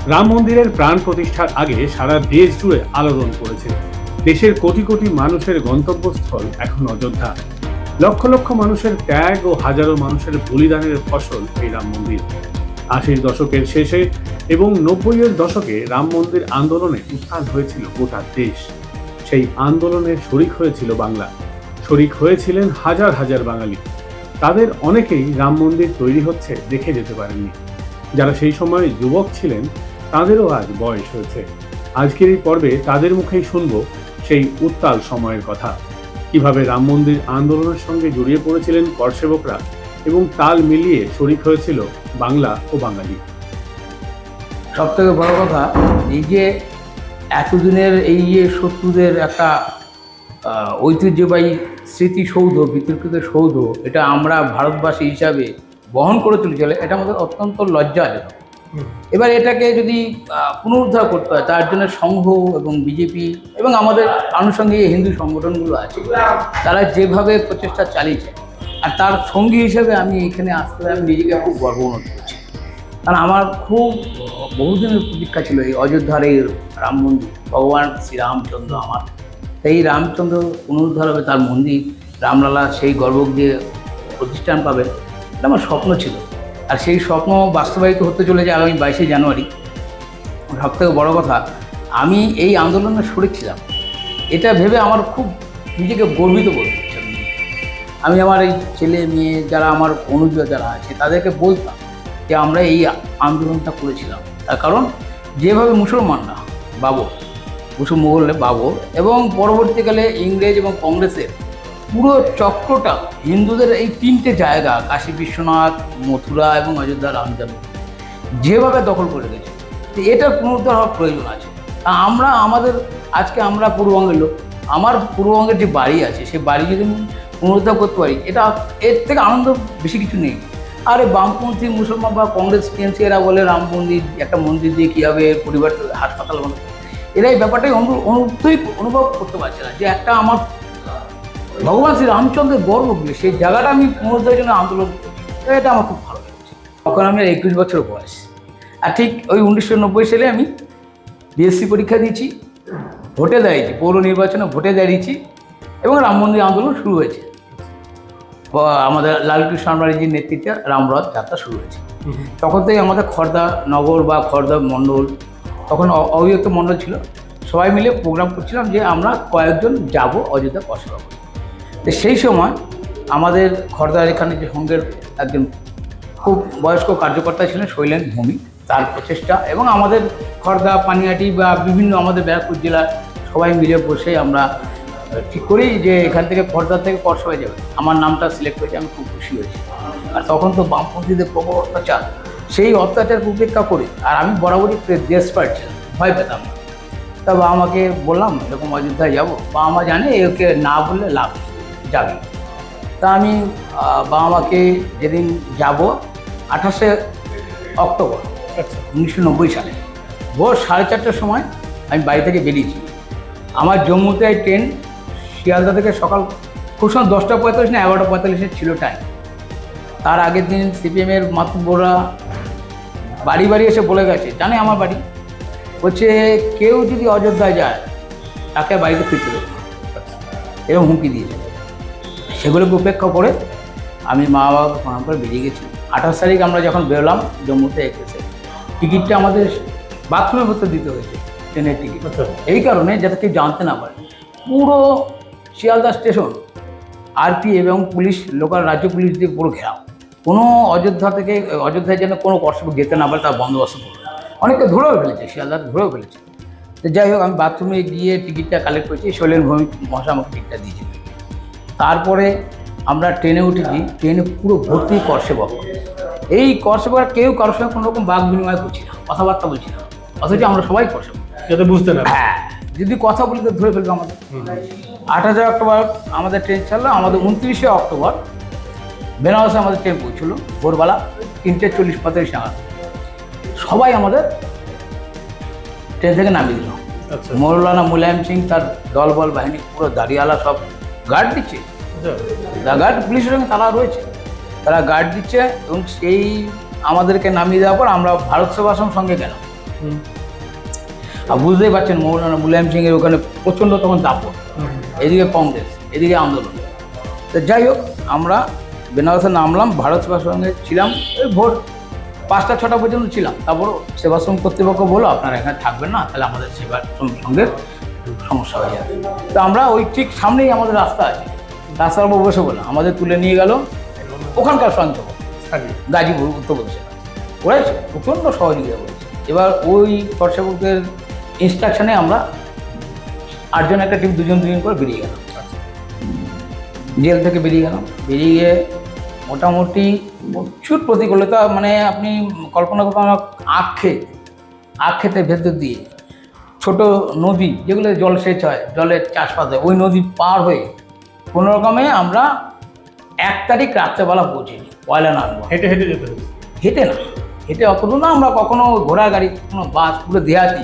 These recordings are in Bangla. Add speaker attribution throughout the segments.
Speaker 1: রাম মন্দিরের প্রাণ প্রতিষ্ঠার আগে সারা দেশ জুড়ে আলোড়ন পড়েছে। দেশের কোটি কোটি মানুষের গন্তব্যস্থল এখন অযোধ্যা। লক্ষ লক্ষ মানুষের ত্যাগ ও হাজারো মানুষের বলিদানের ফসল এই রাম মন্দির। 80-র দশকের শেষে এবং 90-এর দশকে রাম মন্দির আন্দোলনে উত্থান হয়েছিল গোটা দেশ। সেই আন্দোলনে শরিক হয়েছিল বাংলা, শরিক হয়েছিলেন হাজার হাজার বাঙালি। তাদের অনেকেই রাম মন্দির তৈরি হচ্ছে দেখে যেতে পারেননি। যারা সেই সময় যুবক ছিলেন তাদেরও আজ বয়স হয়েছে। আজকের এই পর্বে তাদের মুখেই শুনবো সেই উত্তাল সময়ের কথা, কিভাবে রাম মন্দির আন্দোলনের সঙ্গে জড়িয়ে পড়েছিলেন করসেবকরা এবং তাল মিলিয়ে শরিক হয়েছিল বাংলা ও বাঙালি।
Speaker 2: সব থেকে বড় কথা, এই যে এতদিনের এই যে শত্রুদের একটা ঐতিহ্যবাহী স্মৃতিসৌধ, বিতর্কিত সৌধ, এটা আমরা ভারতবাসী হিসাবে বহন করে চলেছি, এটা আমাদের অত্যন্ত লজ্জাজনক। এবার এটাকে যদি পুনরুদ্ধার করতে হয়, তার জন্য সংঘ এবং বিজেপি এবং আমাদের আনুষঙ্গিক হিন্দু সংগঠনগুলো আছে, তারা যেভাবে প্রচেষ্টা চালিয়েছে, আর তার সঙ্গী হিসেবে আমি এখানে আসতে আমি নিজেকে খুব গর্ব অনুভব করছি। কারণ আমার খুব বহুদিনের প্রতীক্ষা ছিল এই অযোধ্যার এই রাম মন্দির। ভগবান শ্রীরামচন্দ্র আমার, এই রামচন্দ্র পুনরুদ্ধার হবে, তার মন্দির রামলালা সেই গর্ব দিয়ে প্রতিষ্ঠান পাবে, এটা আমার স্বপ্ন ছিল। আর সেই স্বপ্ন বাস্তবায়িত হতে চলেছে আগামী 22শে জানুয়ারি। সব থেকে বড়ো কথা, আমি এই আন্দোলনে শরিক ছিলাম, এটা ভেবে আমার খুব নিজেকে গর্বিত বোধ করছে। আমি আমার এই ছেলে মেয়ে যারা আমার অনুজ যারা আছে তাদেরকে বলতাম যে আমরা এই আন্দোলনটা করেছিলাম। তার কারণ যেভাবে মুসলমানরা মুঘল বাবর এবং পরবর্তীকালে ইংরেজ এবং কংগ্রেসের পুরো চক্রটা হিন্দুদের এই 3টে জায়গা, কাশী বিশ্বনাথ, মথুরা এবং অযোধ্যা রাম জন্মভূমি, যেভাবে দখল করে গেছে, এটার পুনরুদ্ধার হওয়ার প্রয়োজন আছে। আজকে আমরা পূর্ববঙ্গের লোক, আমার পূর্ববঙ্গের যে বাড়ি আছে সেই বাড়ি যদি পুনরুদ্ধার করতে পারি, এটা এর থেকে আনন্দ বেশি কিছু নেই। আর এই বামপন্থী মুসলমান বা কংগ্রেস টিএমসি এরা বলে রাম মন্দির, একটা মন্দির দিয়ে কী হবে, পরিবার হাসপাতাল বানাবে, এরা এই ব্যাপারটাই অনুভব করতে পারছে না যে একটা আমার ভগবান শ্রী রামচন্দ্রের গর্ব বলে সেই জায়গাটা আমি পুনরুদ্ধারের জন্য আন্দোলন করছি, এটা আমার খুব ভালো লেগেছে। তখন আমি 21 বছর বয়স, আর ঠিক ওই 1990 সালে আমি বিএসসি পরীক্ষা দিয়েছি, ভোটে দাঁড়িয়েছি, পৌর নির্বাচনে ভোটে দাঁড়িয়েছি এবং রাম মন্দির আন্দোলন শুরু হয়েছে। আমাদের লালকৃষ্ণ আডবাণীজির নেতৃত্বে রামরথ যাত্রা শুরু হয়েছে। তখন থেকে আমাদের খর্দা নগর বা খর্দা মণ্ডল, তখন অবিভক্ত মণ্ডল ছিল, সবাই মিলে প্রোগ্রাম করছিলাম যে আমরা কয়েকজন যাব অযোধ্যা করসেবা করতে। তো সেই সময় আমাদের খর্দার এখানে যে সঙ্গের একজন খুব বয়স্ক কার্যকর্তা ছিলেন শৈলেন ভূমি, তার প্রচেষ্টা এবং আমাদের খর্দা, পানিহাটি বা বিভিন্ন আমাদের ব্যারাকপুর জেলার সবাই মিলে বসে আমরা ঠিক করি যে এখান থেকে খর্দা থেকে করসবায় যাবে। আমার নামটা সিলেক্ট করেছে, আমি খুব খুশি হয়েছি। আর তখন তো বামপন্থীদের প্রবল অত্যাচার, সেই অত্যাচার উপেক্ষা করে, আর আমি বরাবরই দেশপাট ছিলাম, ভয় পেতাম না। তা বাবা আমাকে বললাম এরকম অযোধ্যায় যাবো, বাবা মা জানে একে না বললে লাভ যাবে। তা আমি বাবা মাকে যেদিন যাব 28শে অক্টোবর 1990 সালে ভোর 4:30টার সময় আমি বাড়ি থেকে বেরিয়েছি। আমার জম্মুতে ট্রেন শিয়ালদা থেকে সকাল খুব সময় 10:45 না 11:45 ছিল টাইম। তার আগের দিন সিপিএমের মাতুব্বররা বাড়ি বাড়ি এসে বলে গেছে, জানে আমার বাড়ি, বলছে কেউ যদি অযোধ্যায় যায় তাকে বাড়িতে ফিরতে দেবে, এরকম হুমকি দিয়েছে। সেগুলোকে উপেক্ষা করে আমি মা বাবাকে প্রণাম করে বেরিয়ে গেছি। 28 তারিখ আমরা যখন বেরোলাম জম্মুতে এসে, টিকিটটা আমাদের বাথরুমের ভেতর দিতে হয়েছে, ট্রেনের টিকিট, এই কারণে যাতে কেউ জানতে না পারে। পুরো শিয়ালদা স্টেশন আরপি এবং পুলিশ, লোকাল রাজ্য পুলিশ দিয়ে পুরো ঘেরাও, কোনো অযোধ্যায় যেন কোনো করসেবক যেতে না পারে তার বন্দোবস্ত করবে। অনেকে ধরেও ফেলেছে, শিয়ালদাতে ধরেও ফেলেছে। তো যাই হোক, আমি বাথরুমে গিয়ে টিকিটটা কালেক্ট করেছি, শৈলেন ভৌমিক মহাশয় আমাকে টিকিটটা দিয়েছিলেন। তারপরে আমরা ট্রেনে উঠেছি, ট্রেনে পুরো ভর্তি করসেবক। এই করসেবক কেউ কারোর সঙ্গে কোনো রকম বাক বিনিময় করছি না, কথাবার্তা বলছি না, অথচ আমরা সবাই করসেবক,
Speaker 1: যাতে বুঝতে না।
Speaker 2: হ্যাঁ, যদি কথা বলি তো ধরে ফেলবে আমাদের। 28 অক্টোবর আমাদের ট্রেন ছাড়লো, আমাদের 29শে অক্টোবর বেনারসে আমাদের ট্রেন পৌঁছলো ভোরবেলা 3:40-45 নাগাদ। সবাই আমাদের ট্রেন থেকে নামিয়ে দিল। মৌলানা মুলায়ম সিং তার দলবল বাহিনী পুরো দাঁড়িয়ালা সব গার্ড দিচ্ছে, গার্ড পুলিশের সঙ্গে তারা রয়েছে, তারা গার্ড দিচ্ছে। এবং সেই আমাদেরকে নামিয়ে দেওয়ার পর আমরা ভারত সেবাশ্রম সঙ্গে গেলাম। আর বুঝতেই পারছেন মৌলানা মুলায়ম সিং এর ওখানে প্রচণ্ড তখন দাপট, এদিকে কংগ্রেস এদিকে আন্দোলন। তো যাই হোক, আমরা বেনারসে নামলাম, ভারত সেবাশ্রমের সঙ্গে ছিলাম এই ভোর 5টা-6টা পর্যন্ত ছিলাম। তারপর সেবাশ্রম কর্তৃপক্ষ বললো আপনারা এখানে থাকবেন না, তাহলে আমাদের সেবাশ্রমের সঙ্গে একটু সমস্যা হয়ে যাবে। তো আমরা ওই ঠিক সামনেই আমাদের রাস্তা আছে, রাস্তার উপর বসে বললাম, আমাদের তুলে নিয়ে গেল ওখানকার স্বয়ংসেবক গাজীপুর উত্তরপ্রদেশের, ওরা প্রচণ্ড সহযোগিতা করেছে। এবার ওই স্বয়ংসেবকদের ইনস্ট্রাকশনে আমরা 8জন একটা টিম, 2জন করে বেরিয়ে গেলাম। জেল থেকে বেরিয়ে গেলাম, বেরিয়ে গিয়ে মোটামুটি প্রচুর প্রতিকূলতা, মানে আপনি কল্পনা করতে আখ খেতে ভেতর দিয়ে ছোট নদী যেগুলো জলসেচ হয়, জলের চাষবাস হয়, ওই নদী পার হয়ে কোনো রকমে আমরা 1 তারিখ রাত্রেবেলা পৌঁছেছি। পয়লা নভেম্বর
Speaker 1: হেঁটে হেঁটে যেতে হবে?
Speaker 2: হেঁটে না, হেঁটে অতটুকু না, আমরা কখনো ঘোড়া গাড়ি, কোনো বাস, পুরো দেহাতি,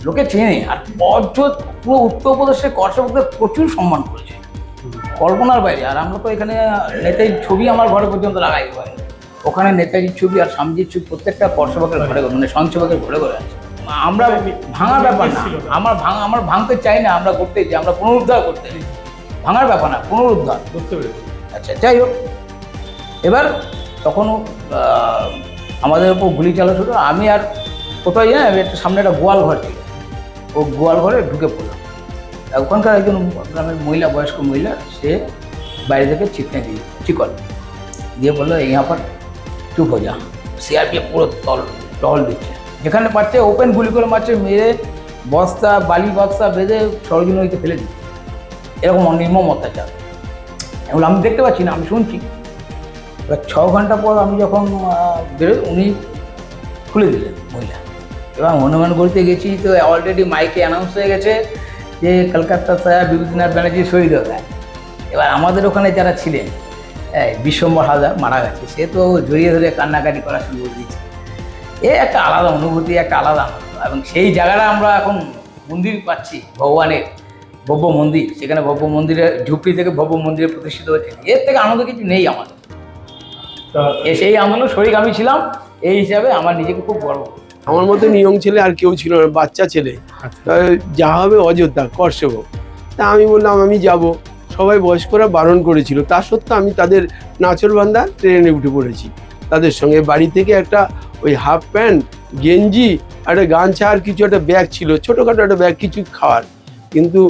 Speaker 2: লোকে চেনে। আর পুরো উত্তরপ্রদেশের কর্ষকদের প্রচুর সম্মান করেছে, কল্পনার বাইরে। আর আমরা তো এখানে নেতাজির ছবি আমার ঘরে পর্যন্ত লাগাই হয়, ওখানে নেতাজির ছবি আর স্বামীজির ছবি প্রত্যেকটা কর্ষকের ঘরে, মানে স্বয়ংসেবকের ঘরে ঘরে আছে। আমরা ভাঙার ব্যাপার না, আমরা ভাঙতে চাই না, আমরা করতেই চাই, আমরা পুনরুদ্ধার করতে চাই, ভাঙার ব্যাপার না, পুনরুদ্ধার।
Speaker 1: বুঝতে পেরেছি।
Speaker 2: আচ্ছা, যাই হোক, এবার তখনও আমাদের উপর গুলি চালা শুরু। আমি আর কোথায় জানি, একটা সামনে একটা গোয়াল ঘর ছিল, ও গোয়াল ঘরে ঢুকে পড়লাম। ওখানকার একজন গ্রামের মহিলা, বয়স্ক মহিলা, সে বাইরে থেকে চিকন দিয়ে বললো यहाँ पर চুপ হয়ে যা। সিআরপিএফ পুরো টহল দিচ্ছে, যেখানে পারছে ওপেন গুলি করে মারছে, মেরে বস্তা, বালি বস্তা বেঁধে সরোজিনী নদীতে ফেলে দিচ্ছে। এরকম নির্মম অত্যাচার এগুলো আমি দেখতে পাচ্ছি না, আমি শুনছি। এবার 6 ঘন্টা পর আমি যখন বেরোই, উনি খুলে দিলেন মহিলা। এবং হনুমান গড়িতে গেছি তো অলরেডি মাইকে অ্যানাউন্স হয়ে গেছে যে কলকাতা সাহেব বিভূতিনাথ ব্যানার্জি শহীদ হয়ে। এবার আমাদের ওখানে যারা ছিলেন, বিশ্বম্বর হালদার মারা গেছে, সে তো জড়িয়ে ধরে কান্নাকাটি করা শুরু করে দিয়েছে। এ একটা আলাদা অনুভূতি, একটা আলাদা আনন্দ। এবং সেই জায়গাটা আমরা এখন মন্দির পাচ্ছি, ভগবানের ভব্য মন্দির, সেখানে ভব্য মন্দিরের ঝুপড়ি থেকে ভব্য মন্দিরে প্রতিষ্ঠিত হচ্ছে। এর থেকে আনন্দ কিছু নেই আমাদের। সেই আন্দোলন শরিক আমি ছিলাম, এই হিসাবে আমার নিজেকে খুব গর্ব।
Speaker 3: আমার মতো নিয়ম ছেলে আর কেউ ছিল না, বাচ্চা ছেলে। যা হবে অযোধ্যা কর্ষেবক। তা আমি বললাম আমি যাব, সবাই বয়স্করা বারণ করেছিল, তা সত্ত্বেও আমি তাদের নাচরবান্ধা ট্রেনে উঠে পড়েছি। তাদের সঙ্গে বাড়ি থেকে একটা ওই হাফ প্যান্ট, গেঞ্জি, একটা গামছা আর কিছু একটা ব্যাগ ছিল, ছোটোখাটো একটা ব্যাগ, কিছু খাওয়ার। কিন্তু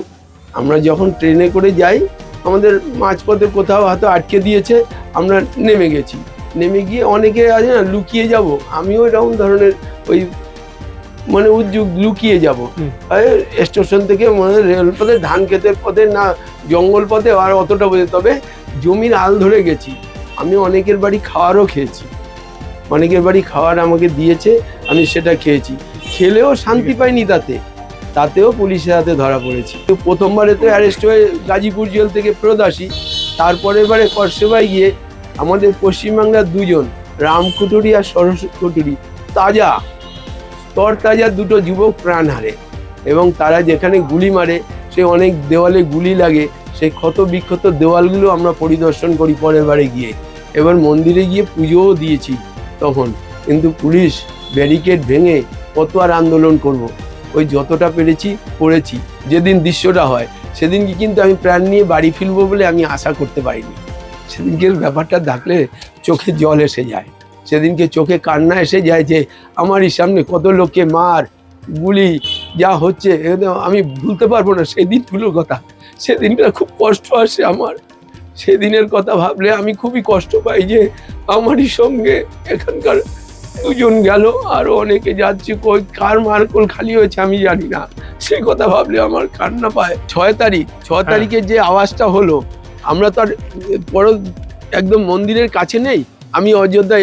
Speaker 3: আমরা যখন ট্রেনে করে যাই, আমাদের মাঝপথে কোথাও হয়তো আটকে দিয়েছে, আমরা নেমে গেছি। নেমে গিয়ে অনেকে আছে না লুকিয়ে যাব, আমিও এরকম ধরনের ওই মানে উদ্যোগ লুকিয়ে যাব স্টেশন থেকে, মানে রেলপথে, ধান ক্ষেতের পথে না, জঙ্গল পথে আর অতটা বোঝে। তবে জমির আল ধরে গেছি। আমি অনেকের বাড়ি খাওয়ারও খেয়েছি, অনেকের বাড়ি খাওয়ার আমাকে দিয়েছে, আমি সেটা খেয়েছি। খেলেও শান্তি পাইনি, তাতেও পুলিশের হাতে ধরা পড়েছি। তো প্রথমবারে তো অ্যারেস্ট হয়ে গাজীপুর জেল থেকে ফেরত আসি। তারপরের বারে করসেবায় গিয়ে আমাদের পশ্চিমবাংলার 2জন, রাম কুটুরি আর সরস কুটুরি, তরতাজা 2টো যুবক প্রাণ হারে। এবং তারা যেখানে গুলি মারে, সে অনেক দেওয়ালে গুলি লাগে, সেই ক্ষত বিক্ষত দেওয়ালগুলো আমরা পরিদর্শন করি পরের বারে গিয়ে। এবার মন্দিরে গিয়ে পুজোও দিয়েছি তখন, কিন্তু পুলিশ ব্যারিকেড ভেঙে কত আর আন্দোলন করব, ওই যতটা পেরেছি করেছি। যেদিন দৃশ্যটা হয় সেদিনকে কিন্তু আমি প্রাণ নিয়ে বাড়ি ফিরবো বলে আমি আশা করতে পারিনি। সেদিনকে ব্যাপারটা দেখলে চোখে জল এসে যায়, সেদিনকে চোখে কান্না এসে যায় যে আমারই সামনে কত লোককে মার, গুলি যা হচ্ছে, আমি ভুলতে পারবো না সেই দিনগুলোর কথা। সেদিনটা খুব কষ্ট আসে আমার, সেদিনের কথা ভাবলে আমি খুবই কষ্ট পাই যে আমারই সঙ্গে এখানকার 2জন গেল, আরও অনেকে যাচ্ছে, কই কার মারকোল খালি হয়েছে আমি জানি না, সে কথা ভাবলে আমার কান্না পায়। 6 তারিখের যে আওয়াজটা হলো, আমরা তো আর বড় একদম মন্দিরের কাছে নেই, আমি অযোধ্যা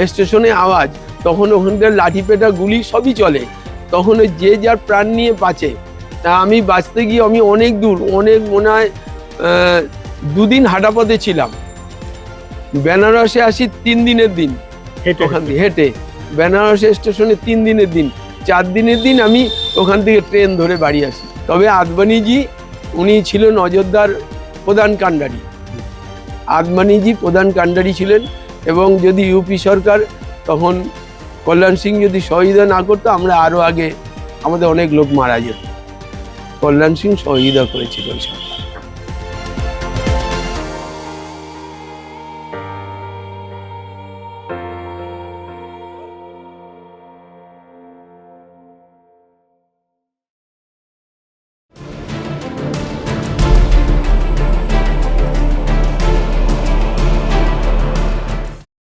Speaker 3: স্টেশনে আওয়াজ, তখন ওখানকার লাঠিপেটা গুলি সবই চলে, তখন ওই যে যার প্রাণ নিয়ে বাঁচে। তা আমি বাঁচতে গিয়ে আমি অনেক দূর, অনেক মনে হয় 2 দিন হাঁটা পথে ছিলাম। বেনারসে আসি 3 দিনের দিন, ওখান থেকে হেঁটে বেনারসে স্টেশনে 3 দিনের দিন, 4 দিনের দিন আমি ওখান থেকে ট্রেন ধরে বাড়ি আসি। তবে আদবানিজি উনি ছিলেন অযোধ্যার প্রধান কাণ্ডারি, আদবানিজি প্রধান কাণ্ডারি ছিলেন। এবং যদি ইউপি সরকার তখন কল্যাণ সিং যদি সহযোগিতা না করতো আমরা আরো আগে আমাদের অনেক লোক মারা যেত। কল্যাণ সিং সহযোগিতা করেছিল ওই সরকার।